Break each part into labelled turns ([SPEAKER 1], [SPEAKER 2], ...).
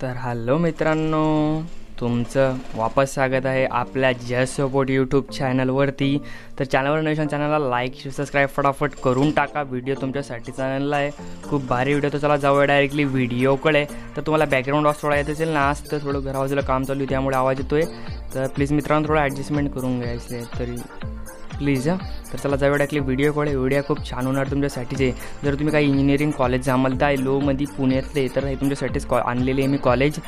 [SPEAKER 1] तर हॅलो मित्रांनो, तुमचं वापस स्वागत आहे आपल्या जस्ट सपोर्ट यूट्यूब चॅनलवरती। तर चॅनलवर नवीन चॅनलला लाईक सबस्क्राईब फटाफट करून टाका। व्हिडिओ तुमच्यासाठी चॅनलला आहे, खूप भारी व्हिडिओ। तर चला जाऊया डायरेक्टली व्हिडिओकडे। तर तुम्हाला बॅकग्राऊंड आवाज थोडा येत असेल ना, आज तर थोडं घराबाजूला काम चालू आहे त्यामुळे आवाज येतोय, तर प्लीज मित्रांनो थोडं ॲडजस्टमेंट करून घ्यायचं आहे तरी प्लीज। तर चला जाऊया डायरेक्टली व्हिडिओकडे। व्हिडिओ खूप छान होणार तुमच्यासाठीच आहे। जर तुम्ही काही इंजिनिअरिंग कॉलेज जामलताय लोमध्ये पुण्यातले, तर हे तुमच्यासाठीच आणलेले आहे मी कॉलेज।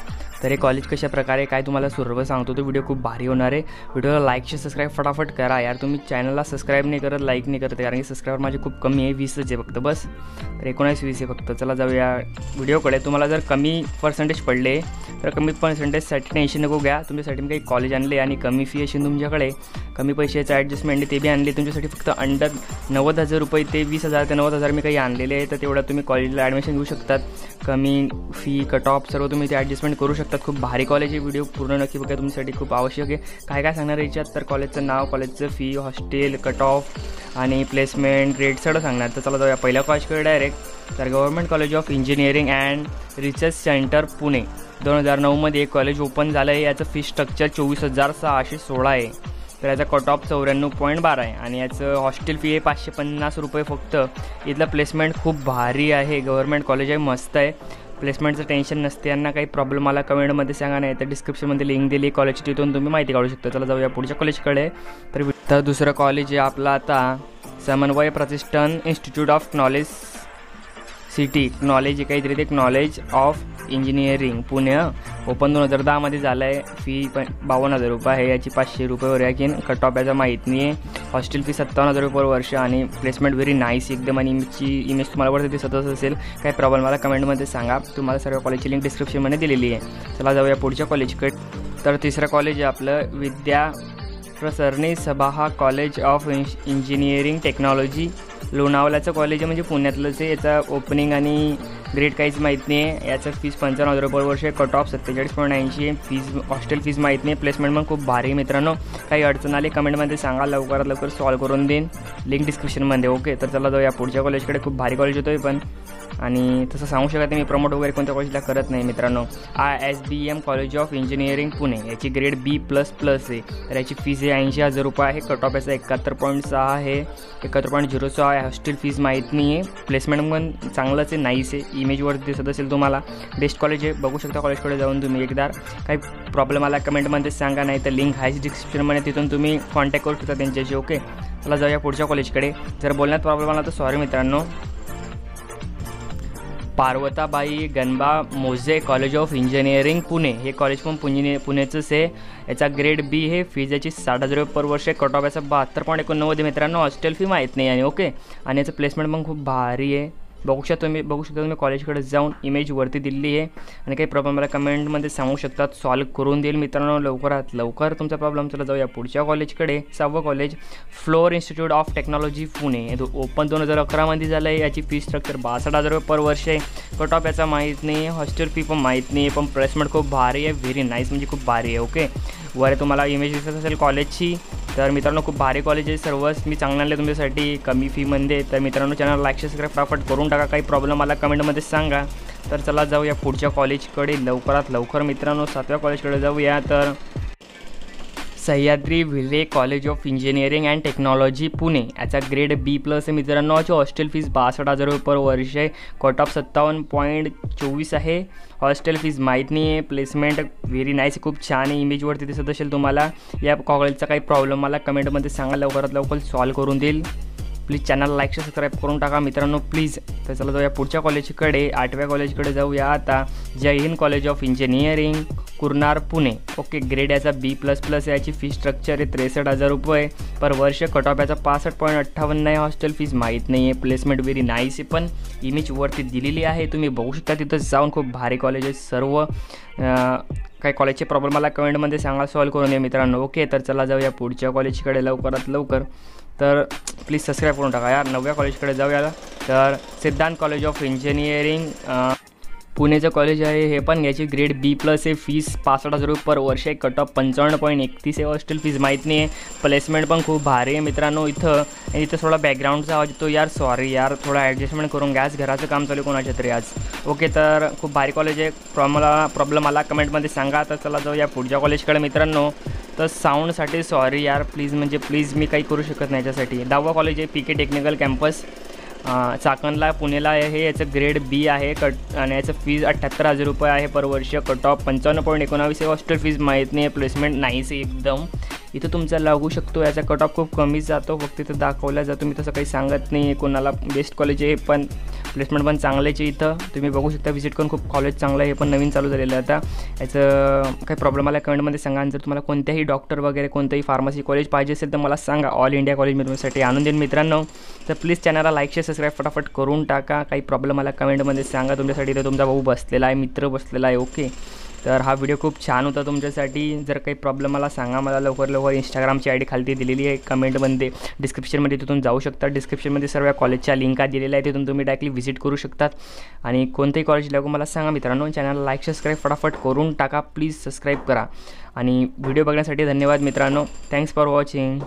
[SPEAKER 1] तर हे कॉलेज कशा प्रकारे काय तुम्हाला सर्व सांगतो, तो व्हिडिओ खूप भारी होणार आहे। व्हिडिओला लाईक सबस्क्राईब फटाफट करा यार। तुम्ही चॅनलला सबस्क्राईब नाही करत, लाईक नाही करत, कारण की सबस्क्राईबर माझे खूप कमी आहे, 20च आहे फक्त बस। तर 19-20 आहे फक्त। चला जाऊया व्हिडिओकडे। तुम्हाला जर कमी पर्सेंटेज पडले तर कमी पर्सेंटेजसाठी टेन्शन नको घ्या। तुमच्यासाठी मी काही कॉलेज आणले आणि कमी फी असेल तुमच्याकडे, कमी पैशाचं ॲडजस्टमेंट ते बी आणले तुमच्यासाठी। फक्त अंडर 90,000 रुपये ते 20,000 ते 90,000 मी काही आणलेले आहे। तर तेवढं तुम्ही कॉलेजला ॲडमिशन घेऊ शकतात। कमी फी कट ऑफ सर्व तुम्ही ते ॲडजस्टमेंट करू शकतात। खूप भारी कॉलेज आहे। व्हिडिओ पूर्ण नक्की बघा, तुमच्यासाठी खूप आवश्यक आहे। काय काय सांगणार याच्यात, तर कॉलेजचं नाव, कॉलेजचं फी, हॉस्टेल, कट ऑफ आणि प्लेसमेंट, ग्रेड सगळं सांगणार। तर चला जाऊया पहिल्या कॉलेजकडे डायरेक्ट। तर government college of engineering and research centre Pune 2009 एक कॉलेज ओपन झालं आहे। याचं फी स्ट्रक्चर 24,616 आहे। तर याचा कट ऑफ 94.12 आहे आणि याचं हॉस्टेल फी आहे 550 रुपये फक्त। इथलं प्लेसमेंट खूप भारी आहे, गव्हर्नमेंट कॉलेज आहे, मस्त आहे। प्लेसमेंटचं टेन्शन नसते। यांना काही प्रॉब्लेम आला कमेंटमध्ये सांगा, नाही तर डिस्क्रिप्शनमध्ये लिंक दिली कॉलेजची, तिथून तुम्ही माहिती काढू शकता। चला जाऊया पुढच्या कॉलेजकडे। तर दुसरं कॉलेज आहे आपलं आता Samanvay Pratishthan institute of knowledge city knowledge काहीतरी ते knowledge of engineering Pune open 2010 झालं आहे। फी 52,000 रुपये आहे। याची 500 रुपयेवर आहे की कट ऑफ याचा माहीत नाही आहे। हॉस्टेल फी 57,000 रुपये पर वर्ष आणि प्लेसमेंट व्हेरी नाईस एकदम। आणि इमेज तुम्हाला वरती दिसतच असेल, काही प्रॉब्लेम मला कमेंटमध्ये सांगा। तुम्हाला सर्व कॉलेजची लिंक डिस्क्रिप्शनमध्ये दिलेली आहे। चला जाऊया पुढच्या कॉलेजकडे। तर तिसरं कॉलेज आहे आपलं विद्या प्रसरणी सभाहा कॉलेज ऑफ इंजिनिअरिंग टेक्नॉलॉजी लोणावळ्याचं कॉलेज आहे, म्हणजे पुण्यातलंच आहे। याचा ओपनिंग आणि ग्रेड काहीच माहीत नाही आहे। याचं फीस 55,000 रुपये पर वर्ष आहे। कट ऑफ 47.80 आहे। फीज हॉस्टेल फीज माहीत नाही। प्लेसमेंट पण खूप भारी मित्रांनो। काही अडचण आली कमेंटमध्ये सांगा, लवकरात लवकर सॉल्व करून देईन, लिंक डिस्क्रिप्शनमध्ये। ओके, तर चला जाऊया पुढच्या कॉलेजकडे। खूप भारी कॉलेज होतोय पण, आणि तसं सांगू शकत नाही मी, प्रमोट वगैरे कोणत्या कॉलेजला करत नाही मित्रांनो। ISBM college of engineering Pune, याची ग्रेड B++ आहे। तर याची फीज आहे 80,000 रुपये आहे। कट ऑफ याचा 71.6 आहे, 71.06 आहे। हॉस्टेल फीज माहीत नाही आहे। प्लेसमेंट पण चांगलंच आहे, नाईस आहे। इमेजवरती दिसत असेल तुम्हाला, बेस्ट कॉलेज आहे, बघू शकता कॉलेजकडे जाऊन तुम्ही एकदा। काही प्रॉब्लेम आला कमेंटमध्ये सांगा, नाही तर लिंक आहे डिस्क्रिप्शनमध्ये, तिथून तुम्ही कॉन्टॅक्ट करू शकता त्यांच्याशी। ओके, चला जाऊया पुढच्या कॉलेजकडे। जर बोलण्यात प्रॉब्लेम आला तर सॉरी मित्रांनो। पार्वताबाई गणबा मोजे कॉलेज ऑफ इंजिनिअरिंग पुणे, हे कॉलेज पण पुणेचंच आहे। याचा ग्रेड B आहे। फीज याची 60,000 रुपये पर वर्ष आहे। कट ऑफ याचा 72.89 मित्रांनो। हॉस्टेल फी माहीत नाही आणि ओके, आणि याचं प्लेसमेंट पण खूप भारी आहे। बघू शकता तुम्ही कॉलेजकडे जाऊन, इमेज वरती दिलेली आहे। आणि काही प्रॉब्लेम मला कमेंटमध्ये सांगू शकतात, सॉल्व करून देईल मित्रांनो लवकरात लवकर तुमचा प्रॉब्लेम। चला जाऊया पुढच्या कॉलेजकडे। 6वं college Flora institute of technology Pune, open 2011 झालं आहे। याची फी स्ट्रक्चर 62,000 रुपये पर वर्ष आहे। कट ऑफ याचा माहीत नाही, हॉस्टेल फी पण माहीत नाही, पण प्लेसमेंट खूप भारी आहे, व्हेरी नाईस, म्हणजे खूप भारी आहे। ओके, वर तुम्हाला इमेज दिसत असेल कॉलेजची। तर मित्रांनो खूप भारी कॉलेज आहे, सर्वच मी चांगलं आणले तुमच्यासाठी कमी फीमध्ये। तर मित्रांनो चॅनल लाईक सबस्क्राईब फटाफट करून टाका। काही प्रॉब्लेम आला कमेंटमध्ये सांगा। तर चला जाऊया पुढच्या कॉलेजकडे लवकरात लवकर मित्रांनो। 7व्या कॉलेजकडे जाऊया। तर Sahyadri Valley college of engineering and technology Pune, याचा ग्रेड B+ आहे मित्रांनो। याची हॉस्टेल फीज 62,000 रुपये पर वर्ष आहे। कट ऑफ 57.24 आहे। हॉस्टेल फीज माहीत नाही आहे। प्लेसमेंट व्हेरी नाईस, खूप छान आहे, इमेजवरती दिसत असेल तुम्हाला। या कॉलेजचा काही प्रॉब्लेम मला कमेंटमध्ये सांगा, लवकरात लवकर सॉल्व करून देईल। प्लीज चॅनल लाईक सबस्क्राईब करून टाका मित्रांनो प्लीज। तर चला जाऊया पुढच्या कॉलेजकडे। 8व्या कॉलेजकडे जाऊया आता। Jai Hind college of engineering कुरनार पुणे, ओके, ग्रेड याचा B++ याची फी स्ट्रक्चर आहे 63,000 रुपये पर वर्ष। कट ऑफ याचा 65.58 आहे। हॉस्टेल फीज माहीत नाही आहे। प्लेसमेंट व्हेरी नाईस आहे, पण इमेजवरती दिलेली आहे, तुम्ही बघू शकता तिथं जाऊन। खूप भारी कॉलेज आहे सर्व। काही कॉलेजचे प्रॉब्लेम मला कमेंटमध्ये सांगा, सॉल्व करून द्या मित्रांनो। ओके, तर चला जाऊया पुढच्या कॉलेजकडे लवकरात लवकर। तर प्लीज सबस्क्राईब करून टाका यार। 9व्या कॉलेजकडे जाऊया। तर सिद्धांत कॉलेज ऑफ इंजिनिअरिंग पुणेचं कॉलेज आहे हे पण याची ग्रेड B+ आहे. फीस 65,000 रुपये पर वर्ष आहे. कट ऑफ 55.31 आहे. हॉस्टेल फीज माहीत नाही आहे. प्लेसमेंट पण खूप भारी आहे मित्रांनो. इथं थोडा बॅकग्राऊंडचा आवाज येतो यार, सॉरी यार, थोडं ॲडजस्टमेंट करून गॅस, घराचं काम चालू कोणाच्या तरी आज. ओके, तर खूप भारी कॉलेज आहे. प्रॉब्लेम आला कमेंटमध्ये सांगा. तर चला जाऊ या पुढच्या कॉलेजकडे मित्रांनो. तर साऊंडसाठी सॉरी यार, प्लीज मी काही करू शकत नाही याच्यासाठी. 10वा कॉलेज आहे PK टेक्निकल कॅम्पस, चाकणला पुणेला आहे हे. याचं ग्रेड B आहे. आणि याचं फीज 78,000 रुपये आहे पर वर्ष. कट ऑफ 55.19 आहे. हॉस्टेल फीज माहीत नाही आहे. प्लेसमेंट नाहीच आहे एकदम. इथं तुमचा लागू शकतो. याचा कट ऑफ खूप कमीच जातो, फक्त इथं दाखवला जातो. मी तसं काही सांगत नाही आहे कोणाला. बेस्ट कॉलेज आहे, पण प्लेसमेंट पण चांगलेच आहे. इथं तुम्ही बघू शकता, व्हिजिट करून. खूप कॉलेज चांगलं आहे. हे पण नवीन चालू झालेलं आहे आता. याचं काही प्रॉब्लेम आला कमेंटमध्ये सांगा. आणि जर तुम्हाला कोणत्याही डॉक्टर वगैरे कोणतंही फार्मसी कॉलेज पाहिजे असेल तर मला सांगा. ऑल इंडिया कॉलेज मी तुमच्यासाठी आणून देईन मित्रांनो. तर प्लीज चॅनलला लाईक शेअर सबस्क्राईब फटाफट करून टाका. काही प्रॉब्लेम आला कमेंटमध्ये सांगा. तुमच्यासाठी इथं तुमचा भाऊ बसलेला आहे, मित्र बसलेला आहे. ओके, तर हा व्हिडिओ खूप छान होता तुमच्यासाठी. जर काही प्रॉब्लेम मला सांगा. मला लवकर इंस्टाग्रामची ID खालती दिलेली आहे कमेंटमध्ये, डिस्क्रिप्शनमध्ये, तिथून जाऊ शकता. डिस्क्रिप्शनमध्ये सर्व कॉलेजच्या लिंका दिलेल्या आहेत, तिथून तुम्ही डायरेक्टली व्हिजिट करू शकतात. आणि कोणतेही कॉलेज लागू मला सांगा मित्रांनो. चॅनलला लाईक सबस्क्राईब फटाफट करून टाका. प्लीज सबस्क्राईब करा. आणि व्हिडिओ बघण्यासाठी धन्यवाद मित्रांनो. Thanks for watching.